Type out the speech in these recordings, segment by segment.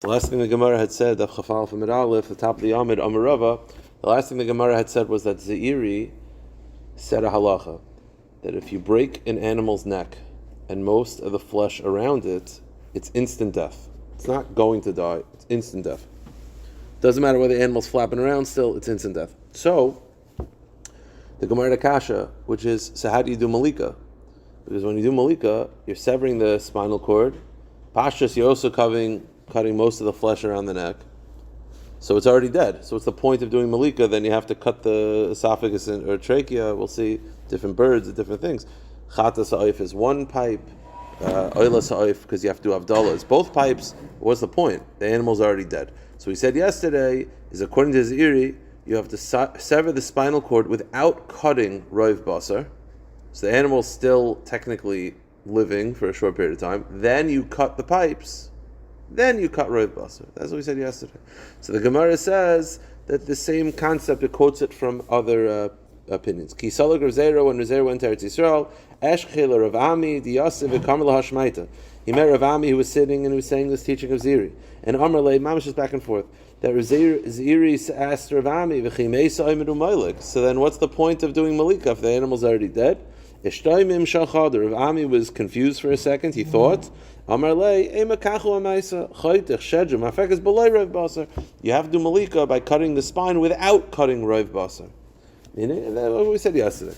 The last thing the Gemara had said, Daf Chafal from Aleph, the top of the Amid, Amarava, the last thing the Gemara had said was that Zeiri said a halacha, that if you break an animal's neck and most of the flesh around it, it's instant death. It's not going to die, it's instant death. Doesn't matter whether the animal's flapping around still, it's instant death. So, the Gemara Kasha, which is, so how do you do Malika? Because when you do Malika, you're severing the spinal cord. Pashas, you're also cutting most of the flesh around the neck. So it's already dead. So what's the point of doing Malika? Then you have to cut the esophagus or trachea. We'll see different birds and different things. Chata sa'if is one pipe. Oila sa'if, because you have to do Avdallah. It's both pipes. What's the point? The animal's already dead. So we said yesterday, is according to Zeiri, you have to sever the spinal cord without cutting Roiv Basar. So the animal's still technically living for a short period of time. Then you cut the pipes. Then you cut Roiv Basar. That's what we said yesterday. So the Gemara says that the same concept, it quotes it from other opinions. Ki salag Rav Zera, when Rav Zera went to Eretz Yisrael, Eshchel Rav Ami, Diyasiv, Kamala Hashmaita. He met Rav Ami, who was sitting and he was saying this teaching of Ziri. And Amar Lei, Mamish is back and forth. That Ziri asked Rav Ami, so then what's the point of doing Malika if the animal's already dead? Rav Ami was confused for a second. He thought, you have to do Malika by cutting the spine without cutting Roiv Basar. That's what we said yesterday.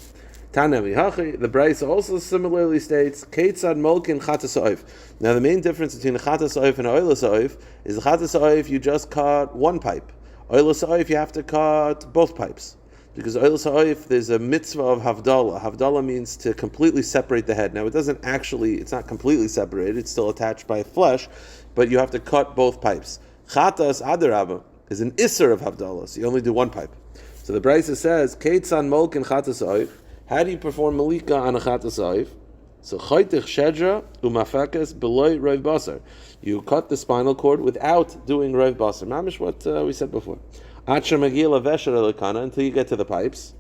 The Braisa also similarly states, Keitzad Molkin Chata Sa'if. Now the main difference between a Chata Sa'if and a Oila Sa'if is the Chata Sa'if you just cut one pipe. Oila Sa'if you have to cut both pipes. Because Oila Sa'if, there's a mitzvah of Havdalah. Havdalah means to completely separate the head. Now it's not completely separated, it's still attached by flesh, but you have to cut both pipes. Chatas Adarabah is an Isser of Havdalah, so you only do one pipe. So the Braisa says, Keitzan Molk and Chata Sa'if. How do you perform Malika on a Chata Sa'if? So Chaytich Shedra Umafakes Beloy Roiv Basar. You cut the spinal cord without doing Roiv Basar. Mamish what we said before. Until you get to the pipes.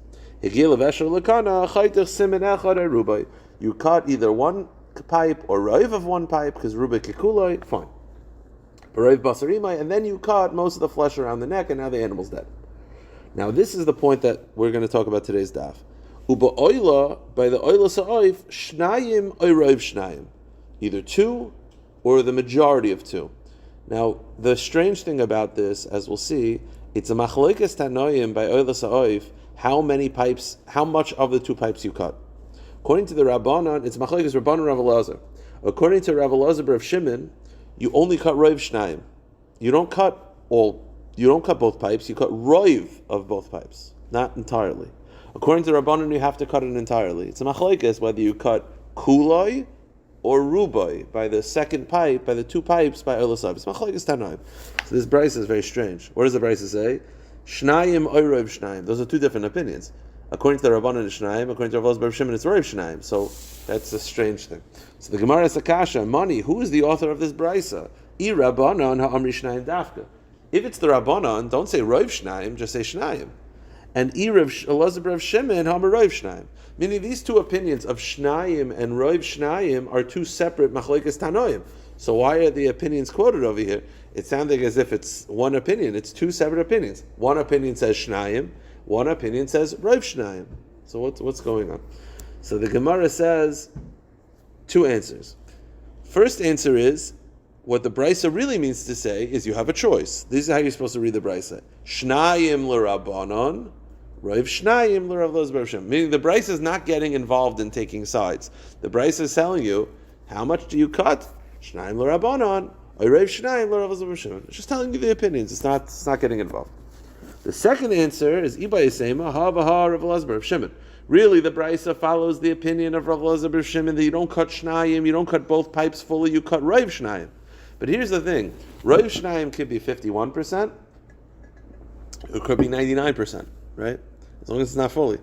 You cut either one pipe or Roiv of one pipe, because Rubai Kikuloi, fine. Roiv Basarimai, and then you cut most of the flesh around the neck, and now the animal's dead. Now this is the point that we're going to talk about today's daf. Uba oila, by the oila sa'if, shnayim oiroiv shnayim. Either two or the majority of two. Now, the strange thing about this, as we'll see, it's a machlokes tanoim by oila sa'if, how much of the two pipes you cut. According to the Rabbanan, it's machlokes Rabbanan Rav Elazar. According to Rav Elazar Rav Shimon, you only cut roiv shnayim. You don't cut both pipes, you cut roiv of both pipes, not entirely. According to Rabbanan, you have to cut it entirely. It's a machlokes whether you cut kuloi or rubai by the second pipe, by the two pipes by olasab. It's machlokes tanoim. So this brisa is very strange. What does the brisa say? Shnayim oiroiv shnayim. Those are two different opinions. According to the Rabbanan, it's shnayim. According to Rav Elazar Shimon, it's roiv shnayim. So that's a strange thing. So the Gemara Sakasha, Mani, who is the author of this brisa? I Rabbanan ha'amri shnayim dafka. If it's the Rabbanan, don't say roiv shnayim, just say shnayim. And Elazar Rav Shimon Hamaroiv Shnayim. Meaning these two opinions of Shnayim and Roiv Shnayim are two separate machlokes tanoim. So why are the opinions quoted over here? It sounded as if it's one opinion. It's two separate opinions. One opinion says Shnayim, one opinion says Roiv Shnayim. So what's going on? So the Gemara says two answers. First answer is, what the Brisa really means to say is you have a choice. This is how you're supposed to read the Brisa. Shnayim l'Rabbanon, Roiv Shnayim l'Rav Elazar Rav Shimon. Meaning the Brisa is not getting involved in taking sides. The Brisa is telling you, how much do you cut? Shnayim l'Rabbanon, or Roiv Shnayim l'Rav Elazar Rav Shimon. It's just telling you the opinions. It's not getting involved. The second answer is Iba Yisema, Ha V'ha Rav Elazar Rav Shimon. Really, the Brisa follows the opinion of Rav Elazar Rav Shimon that you don't cut Shnayim, you don't cut both pipes fully, you cut Roiv Shnayim. But here's the thing, Roiv Shnayim could be 51%, it could be 99%, right? As long as it's not fully.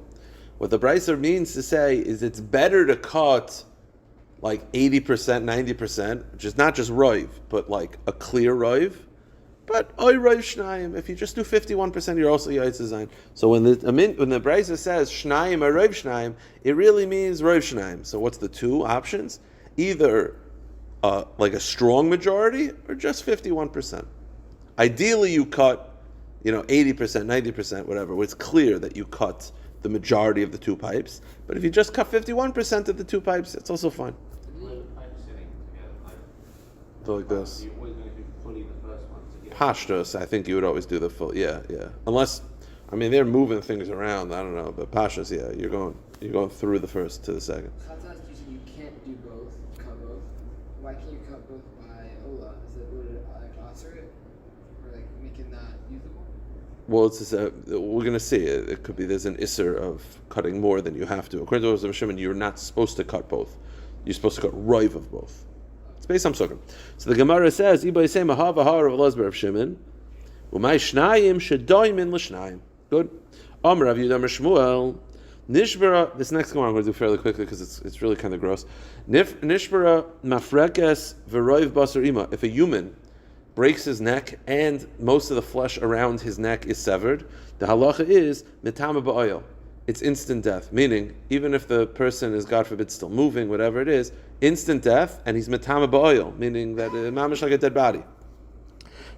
What the Brisa means to say is it's better to cut like 80%, 90%, which is not just Roiv, but like a clear Roiv. But Roiv Shnayim, if you just do 51%, you're also Yaitz Zayin. So when the Brisa says Shnayim or Roiv Shnayim, it really means Roiv Shnayim. So what's the two options? Either like a strong majority, or just 51%. Ideally, you cut, 80%, 90%, whatever, where it's clear that you cut the majority of the two pipes. But if you just cut 51% of the two pipes, it's also fine. Where the pipes sitting together, Like this. You're always going to do fully the first one to get Pashtos, I think you would always do the full, yeah. Unless, they're moving things around, I don't know, but Pashtos, yeah, you're going through the first to the second. Sometimes you can't do both, cut both. Why can't you cut both by Ola? Would it alter it? Or make it not usable? Well, it's just, we're going to see. It could be there's an isser of cutting more than you have to. According to Rabbi Shimon, you're not supposed to cut both. You're supposed to cut roiv of both. It's based on sukkah. So the Gemara says, "Ibay say mahava har of Elazar of Shimon, umay shnayim shedoimin l'shnayim." Good. Amar Rav Yehuda Amar Shmuel. Nishbara. This next Gemara I'm going to do fairly quickly because it's really kind of gross. Nishbara mafrekes v'roiv basar ima. If a human breaks his neck and most of the flesh around his neck is severed, the halacha is mitama ba'oil. It's instant death, meaning even if the person is, God forbid, still moving, whatever it is, instant death, and he's mitama ba'oil, meaning that mamish like a dead body.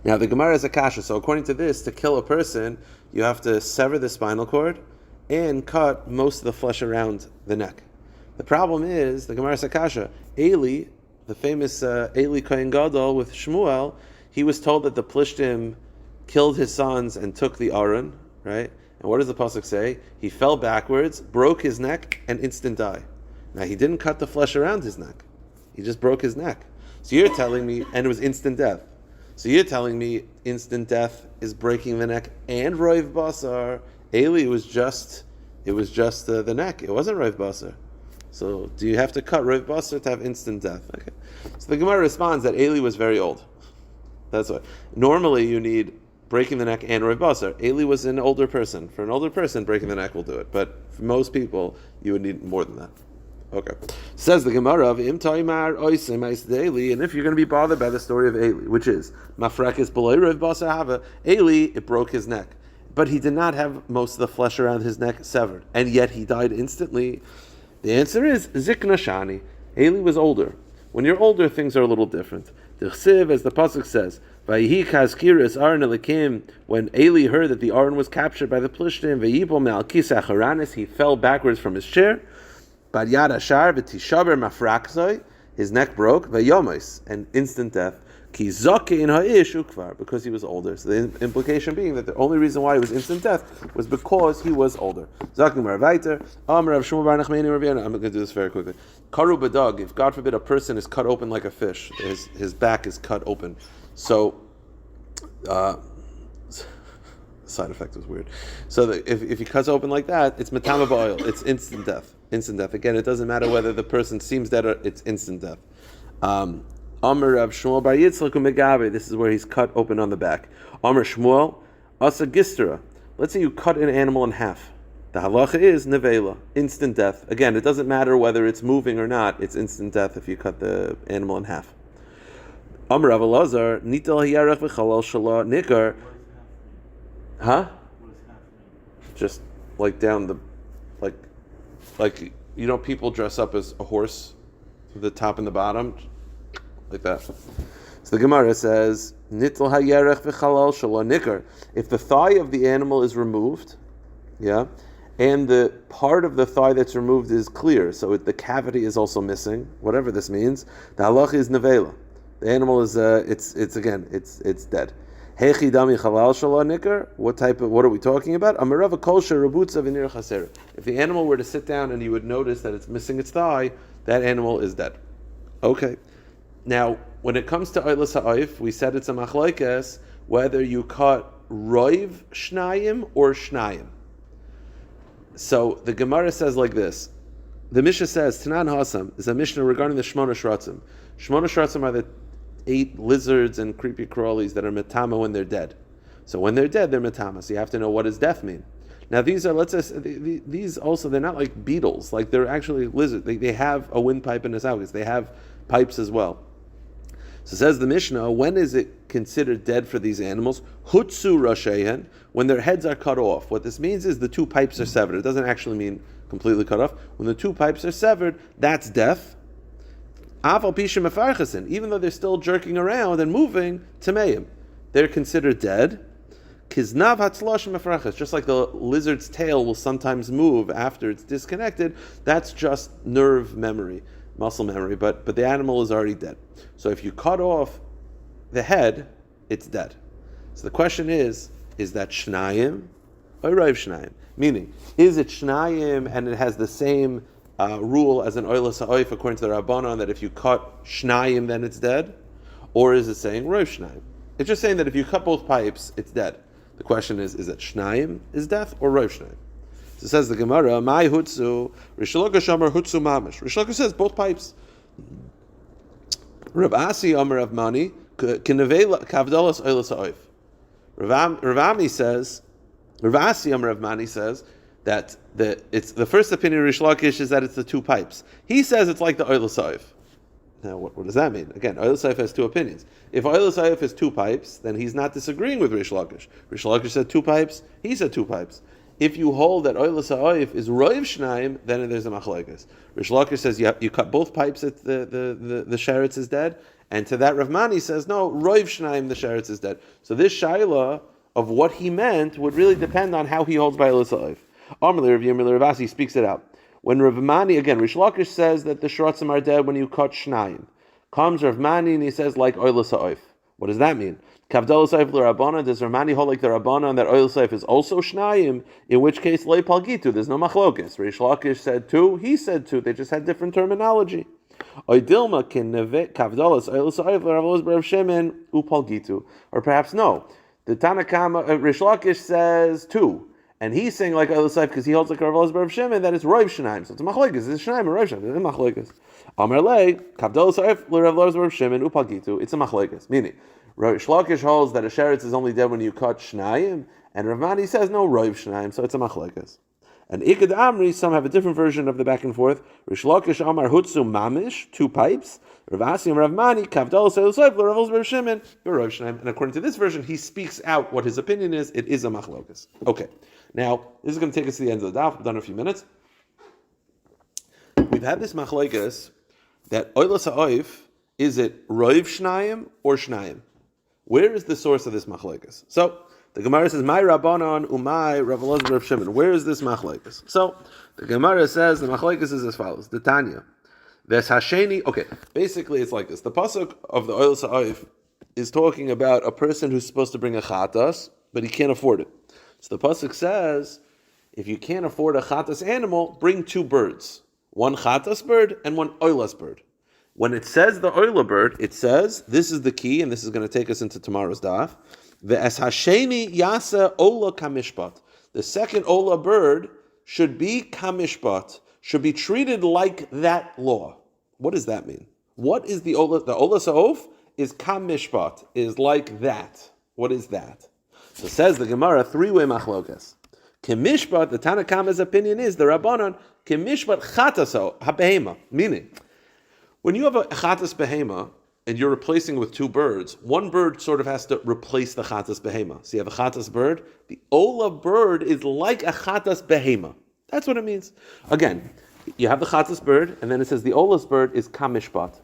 Now the Gemara is a kasha, so according to this, to kill a person, you have to sever the spinal cord and cut most of the flesh around the neck. The problem is, the Gemara is a kasha, Eli, the famous Eli Kohen Gadol with Shmuel, he was told that the Plishtim killed his sons and took the Aron, right? And what does the pasuk say? He fell backwards, broke his neck, and instant die. Now he didn't cut the flesh around his neck; he just broke his neck. So you're telling me, and it was instant death. So you're telling me instant death is breaking the neck and roiv basar. Eli, it was just the neck. It wasn't roiv basar. So do you have to cut roiv basar to have instant death? Okay. So the Gemara responds that Eli was very old. That's why. Normally you need breaking the neck and roiv basar. Eli was an older person. For an older person, breaking the neck will do it. But for most people, you would need more than that. Okay. Says the Gemara of Im Taimar Oisem Eli, and if you're going to be bothered by the story of Eli, which is Mafrekis Beloy roiv basar Hava, Eli, it broke his neck. But he did not have most of the flesh around his neck severed. And yet he died instantly. The answer is Zikna Shani. Eli was older. When you're older, things are a little different. The Chsiv, as the pasuk says, "Vayihi kazkiris Aron elikim." When Eli heard that the Aron was captured by the Plishtim, vayibol me'al kisah haranis, he fell backwards from his chair. Bar yad ashar v'tishaber mafrakzoi, his neck broke. Vayomos, and instant death. Ki zoke in ha'ish ukvar, because he was older. So the implication being that the only reason why he was instant death was because he was older. Zakim Maravaiter, Amar Rav Shmuel Bar Nachmani Rav Yana. I'm going to do this very quickly. Karu badog, if God forbid a person is cut open like a fish, his back is cut open. So, side effect was weird. So if he cuts open like that, it's matama ba'oil. It's instant death. Instant death. Again, it doesn't matter whether the person seems dead or it's instant death. Amr Rav Shmuel Bar Yitzchak Umegabe. This is where he's cut open on the back. Amr Shmuel Asa Gistra. Let's say you cut an animal in half. The halacha is nevela, instant death. Again, it doesn't matter whether it's moving or not. It's instant death if you cut the animal in half. Amr Rav Elazar Nital Hiyarach v'Chalal Shala Nikar. Huh? Just like down the, like people dress up as a horse, the top and the bottom. Like that. So the Gemara says, "Nitl hayerech v'chalal shelo nikar." If the thigh of the animal is removed, yeah, and the part of the thigh that's removed is clear, so the cavity is also missing. Whatever this means, the halach is nevela. The animal is it's dead. Hechi dami chalal shelo nikar. What are we talking about? Amarava kolsha rabutza v'nir chaser. If the animal were to sit down and you would notice that it's missing its thigh, that animal is dead. Okay. Now, when it comes to Oilas Ha'oif, we said it's a machlokes whether you cut roiv shnayim or shnayim. So the Gemara says like this. The Mishnah says, Tanan Hasam is a Mishnah regarding the Shmona Shratzim. Shmona Shratzim are the 8 lizards and creepy crawlies that are metama when they're dead. So when they're dead, they're metama. So you have to know, what does death mean? Now these are, these also, they're not like beetles. Like they're actually lizards. They have a windpipe and a esophagus. They have pipes as well. So says the Mishnah, when is it considered dead for these animals? Hutsu rashehen, when their heads are cut off. What this means is the 2 pipes are severed. It doesn't actually mean completely cut off. When the 2 pipes are severed, that's death. Aval pishim mefarchasin, even though they're still jerking around and moving, tameim, they're considered dead. Kiznav hatzlosh mefarchas, just like the lizard's tail will sometimes move after it's disconnected. That's just nerve memory, muscle memory, but the animal is already dead. So if you cut off the head, it's dead. So the question is that shnayim or roiv shnayim? Meaning, is it shnayim and it has the same rule as an oilas ha'oif according to the Rabbanon that if you cut shnayim then it's dead? Or is it saying roiv shnayim? It's just saying that if you cut both pipes, it's dead. The question is it shnayim is death or roiv shnayim? So it says the Gemara, Mai hutsu, Rish Lakish Amar hutsu mamish. Rish Lakish says both pipes. Rav Asi Amar Rav Mani, Kinevei Kavdalas Oilas Ha'oif. Rav Asi Amar Rav Mani says that the first opinion of Rish Lakish is that it's the two pipes. He says it's like the Oilas Ha'oif. Now, what does that mean? Again, Oilas Ha'oif has two opinions. If Oilas Ha'oif has two pipes, then he's not disagreeing with Rish Lakish. Rish Lakish said two pipes, he said two pipes. If you hold that Oilas Ha'oif is roiv shnayim, then there's a machlokes. Rish Lakish says you cut both pipes, the sheretz is dead, and to that Rav Mani says no, roiv shnayim, the sheretz is dead. So this shaila of what he meant would really depend on how he holds by Oilas Ha'oif. Amrli Rav Yirmiyah Rav Asi speaks it out. When Rav Mani, again, Rish Lakish says that the shrotzim are dead when you cut shnayim. Comes Rav Mani and he says like Oilas Ha'oif. What does that mean? Kavdol Saif l'Rabbanan, does Rav Mani hold like the Rabbanan that Oil Saif is also Shnayim, in which case Lei Palgitu, there's no machlokes. Rish Lakish said two, he said two, they just had different terminology. Oidilma can nevet Kavdolas Oil Saif l'Ravolos B'Rav Shemen uPalgitu. Or perhaps no. The Tanakama, Rish Lakish says two, and he's saying like Oil Saif because he holds like Ravolos B'Rav Shemen that it's Roiv Shnayim. So it's a machlokes, it's Shnayim or Roiv Shnayim, it's a machlokes. Amar Lei, Kavdolas Saif l'Ravolos B'Rav Shemen uPalgitu. It's a machlokes, meaning Rish Lakish holds that a sheretz is only dead when you cut shnayim, and Rav Mani says no roiv shnayim, so it's a machlekes. And Ikad Amri, some have a different version of the back and forth. Rish Lakish Amar hutsu mamish, two pipes. Rav Asi and Rav Mani kavdal seilusayv l'Ravos B'Rav Shemen roiv shnayim. And according to this version, he speaks out what his opinion is. It is a machlekes. Okay, now this is going to take us to the end of the daf. We've done a few minutes. We've had this machlekes that oilas ha'oif, is it roiv shnayim or shnayim? Where is the source of this machlekes? So the Gemara says, "My Rabbanon umay Rav Elazar B'Rav Shemen." Where is this machlekes? So the Gemara says the machlekes is as follows: the Tanya, Ves Hasheni. Okay, basically it's like this. The pasuk of the Oil Sa'if is talking about a person who's supposed to bring a chatas, but he can't afford it. So the pasuk says, if you can't afford a chatas animal, bring two birds, one chatas bird and one oilas bird. When it says the oila bird, it says, this is the key, and this is going to take us into tomorrow's daf. Ve'es hasheni yasa ola kamishpat. The second ola bird should be kamishpat, should be treated like that law. What does that mean? What is the ola? The ola sa'of is kamishpat, is like that. What is that? So says the Gemara, three-way machlokas. Kamishpat, the Tanakama's opinion is, the Rabbanon, kamishpat chataso, habehema, meaning, when you have a chatas behema and you're replacing with two birds, one bird sort of has to replace the chatas behema. So you have a chatas bird. The ola bird is like a chatas behema. That's what it means. Again, you have the chatas bird, and then it says the ola's bird is kamishpat. It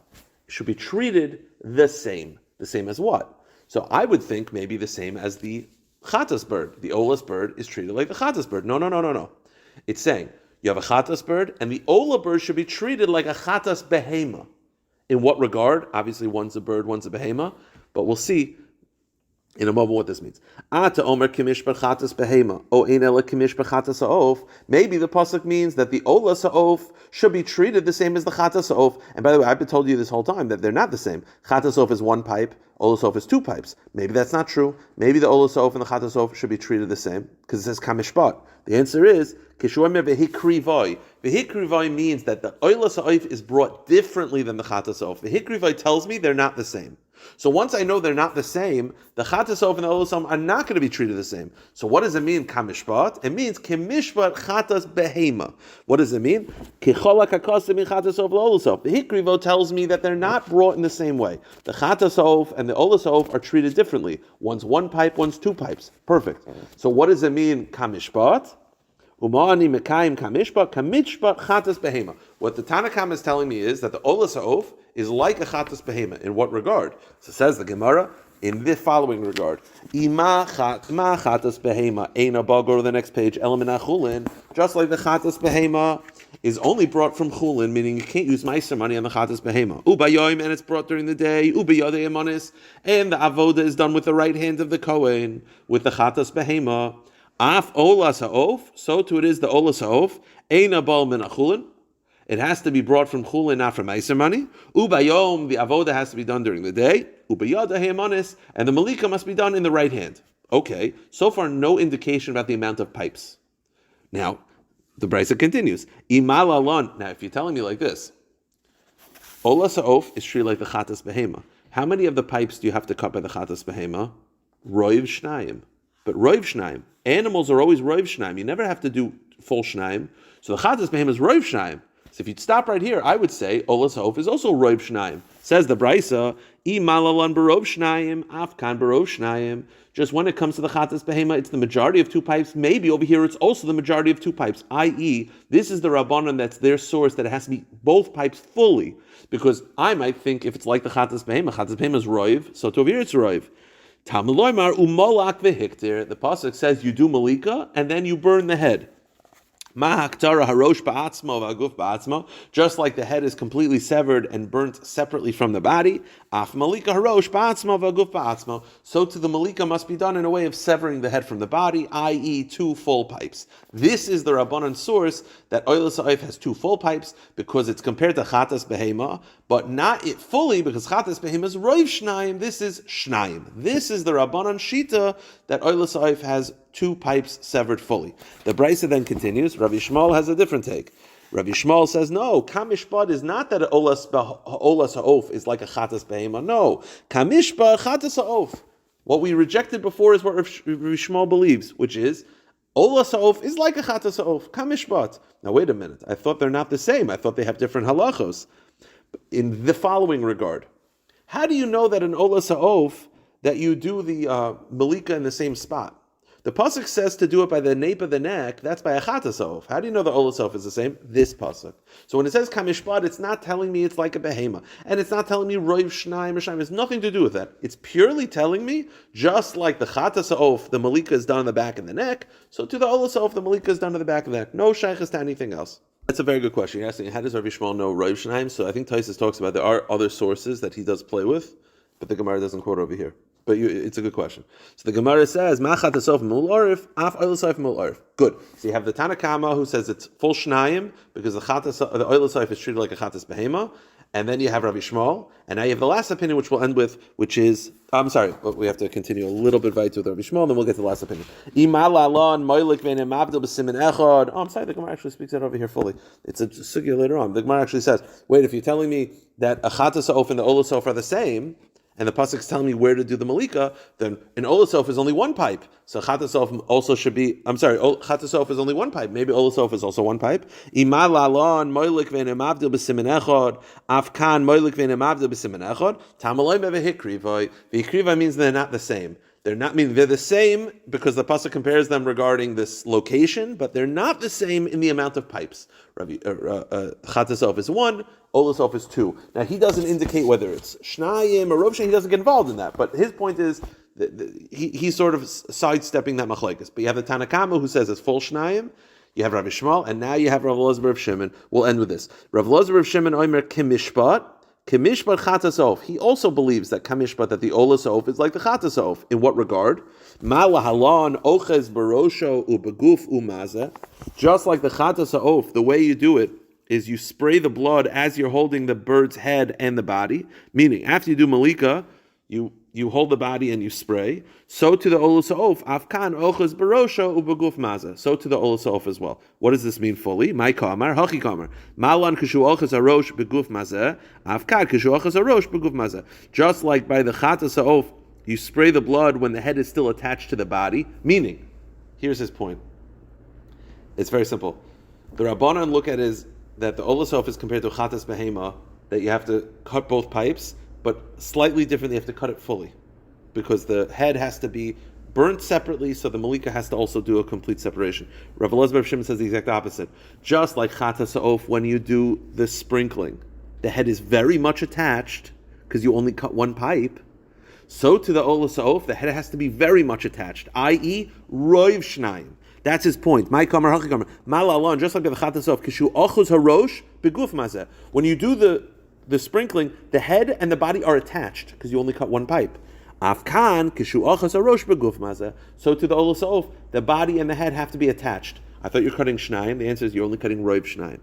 should be treated the same. The same as what? So I would think maybe the same as the chatas bird. The ola's bird is treated like the chatas bird. No. It's saying, you have a chatas bird, and the ola bird should be treated like a chatas behema. In what regard? Obviously, one's a bird, one's a behema, but we'll see in a moment what this means. Ata omer kimish chatas behema, o ein ela kimish chatas ha'of. Maybe the pasuk means that the ola ha'of should be treated the same as the chatas ha'of. And by the way, I've been told you this whole time that they're not the same. Chatas ha'of is one pipe, ola ha'of is two pipes. Maybe that's not true. Maybe the ola ha'of and the chatas ha'of should be treated the same because it says kamishpat. The answer is kishuamer vehikrivai. Vehikrivai means that the ola ha'of is brought differently than the chatas ha'of. Vehikrivai tells me they're not the same. So once I know they're not the same, the chatas ha'of and the ola ha'of are not going to be treated the same. So what does it mean, kamishpat? It means kimishpat chatas behema. What does it mean? Kicholak hakasim in chatas ha'of l'ola ha'of. The hikrivo tells me that they're not brought in the same way. The chatas ha'of and the ola ha'of are treated differently. One's one pipe, one's two pipes. Perfect. So what does it mean, kamishpat? Umani mekayim kamishpat chatas behema. What the Tanakam is telling me is that the ola ha'of is like a chatas behema. In what regard? So says the Gemara, in the following regard. Ma chatas behema eina ba, go to the next page, elamina chulin, just like the chatas behema is only brought from chulin, meaning you can't use meiser money on the chatas behema. Ubayoim, and it's brought during the day. Ubayodei amanis, and the avoda is done with the right hand of the kohen, with the chatas behema. Af olas ha'of, so too it is the olas ha'of, eina bal min chulin. It has to be brought from chulin, not from meiser money. Ubayom, the avoda has to be done during the day. Ubayodei amanis, and the malika must be done in the right hand. Okay, so far no indication about the amount of pipes. Now, the Brisa continues. Now, if you're telling me like this, Ola Sa'of is treated like the Chatas Behema. How many of the pipes do you have to cut by the Chatas Behema? Roiv Shnayim. But Roiv Shnayim. Animals are always Roiv Shnayim. You never have to do full Shnayim. So the Chatas Behema is Roiv Shnayim. So if you'd stop right here, I would say Ola Sa'of is also Roiv Shnayim. Says the Brisa, Malalan Barov Shnayim, Afkan Barov Shnayim. Just when it comes to the Chatas Behema, it's the majority of two pipes. Maybe over here it's also the majority of two pipes, i.e., this is the Rabbanan that's their source, that it has to be both pipes fully. Because I might think if it's like the Chatas Behema is Roiv, so to over here it's Roiv. Talmud Umolak v'hiktir. The pasuk says you do malika and then you burn the head. Just like the head is completely severed and burnt separately from the body, so to the malika must be done in a way of severing the head from the body, i.e. two full pipes. This is the Rabbanan source that Oila Sa'if has two full pipes because it's compared to Chatas Behema, but not it fully because Chatas Behema is Roiv Shnayim, this is Shnayim. This is the Rabbanan Shita that Oila Sa'if has two pipes severed fully. The Brisa then continues. Rabbi Shmuel has a different take. Rabbi Shmuel says, no, kamishpat is not that olas ha'of is like a chatas behema. No, kamishpat chatas ha'of. What we rejected before is what Rabbi Shmuel believes, which is olas ha'of is like a chatas ha'of. Kamishpat. Now wait a minute. I thought they're not the same. I thought they have different halachos. In the following regard, how do you know that an olas ha'of that you do the malika in the same spot? The pasuk says to do it by the nape of the neck. That's by a chatasov. How do you know the olasov is the same? This pasuk. So when it says kamishpat, it's not telling me it's like a behema, and it's not telling me roiv shnayim or shnayim. It's nothing to do with that. It's purely telling me just like the chatasov, the malika is done on the back and the neck. So to the olasov, the malika is done on the back of the neck. No shaykhs to anything else. That's a very good question. You're asking, how does Rabbi Shmuel know roiv shnayim? So I think Taisus talks about there are other sources that he does play with, but the Gemara doesn't quote over here. But it's a good question. So the Gemara says, "Ma chatasov mul arif, af oilasayf mul arif." Good. So you have the Tanakama who says it's full shnayim because the oilasayf is treated like a chatas behema, and then you have Rabbi Shmuel, and now you have the last opinion, which we'll end with, which is I'm sorry, but we have to continue a little bit right with Rabbi Shmuel, and then we'll get to the last opinion. Oh, I'm sorry, the Gemara actually speaks that over here fully. It's a sugya later on. The Gemara actually says, wait, if you're telling me that a chatas ha'of and the olasayf are the same, and the pasuk is telling me where to do the malika, then an olasof is only one pipe. So chatasof also should be. I'm sorry, chatasof is only one pipe. Maybe olasof is also one pipe. Imal alon moilik ve'nemavdil b'simen echad. Afkan moilik ve'nemavdil b'simen echad. Tamaloy mevehikrivoy. Vehikrivoy means they're not the same. They're the same because the pasuk compares them regarding this location, but they're not the same in the amount of pipes. Chatasov is one, Olasov is two. Now he doesn't indicate whether it's Shnayim or Rovshin, he doesn't get involved in that, but his point is he's sort of sidestepping that machlekes. But you have the Tanakama who says it's full Shnayim, you have Rabbi Shmuel, and now you have Rav Elazar of Shimon. We'll end with this. Rav Elazar of Shimon Omer Kimishpat. Kamishpat chatasov. He also believes that kamishpat, that the olasov is like the chatasov. In what regard? Malahalon ochez barosho ubeguf umaza. Just like the chatasov, the way you do it is you spray the blood as you're holding the bird's head and the body. Meaning, after you do malika, you hold the body and you spray. So to the olasov, afkan ochez barosho ubeguf maza. So to the olasov as well. What does this mean fully? My kamar, hachi kamar. Malan kishu ochez arosh beguf maza. Afkan kishu ochez arosh beguf maza. Just like by the chatasov, you spray the blood when the head is still attached to the body. Meaning, here's his point. It's very simple. The Rabbanan look at is that the olasov is compared to chatas behema, that you have to cut both pipes, but slightly different, you have to cut it fully. Because the head has to be burnt separately, so the malika has to also do a complete separation. Rav Elazar of Shimon says the exact opposite. Just like chatas ha'of, when you do the sprinkling, the head is very much attached because you only cut one pipe. So to the Ola Sa'of, the head has to be very much attached, i.e., Roiv Shnayim. That's his point. My kamar, hachi kamar. Malalon, just like the Chatas of Kishu Ochuz Harosh, Beguf Mazeh. When you do the sprinkling, the head and the body are attached because you only cut one pipe. Afkan, Kishu Ochuz Harosh, Beguf Mazeh. So to the Ola Sa'of, the body and the head have to be attached. I thought you're cutting Shnayim. The answer is you're only cutting Roiv Shnayim.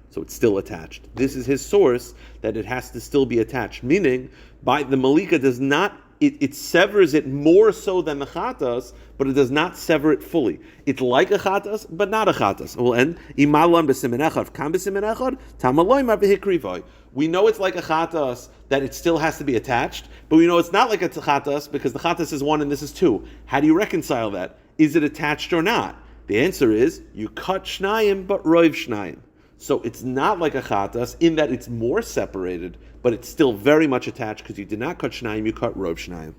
So it's still attached. This is his source that it has to still be attached. Meaning, by the Malika does not, it severs it more so than the Chatas, but it does not sever it fully. It's like a Chatas, but not a Chatas. It will end, Imalam b'simen echad, kam b'simen echad, tamaloy ma v'hikrivoi. We know it's like a Chatas, that it still has to be attached, but we know it's not like a Chatas, because the Chatas is 1 and this is 2. How do you reconcile that? Is it attached or not? The answer is, you cut Shnayim, but Roiv Shnayim. So it's not like a Chatas in that it's more separated, but it's still very much attached because you did not cut Shnayim, you cut Rov Shnayim.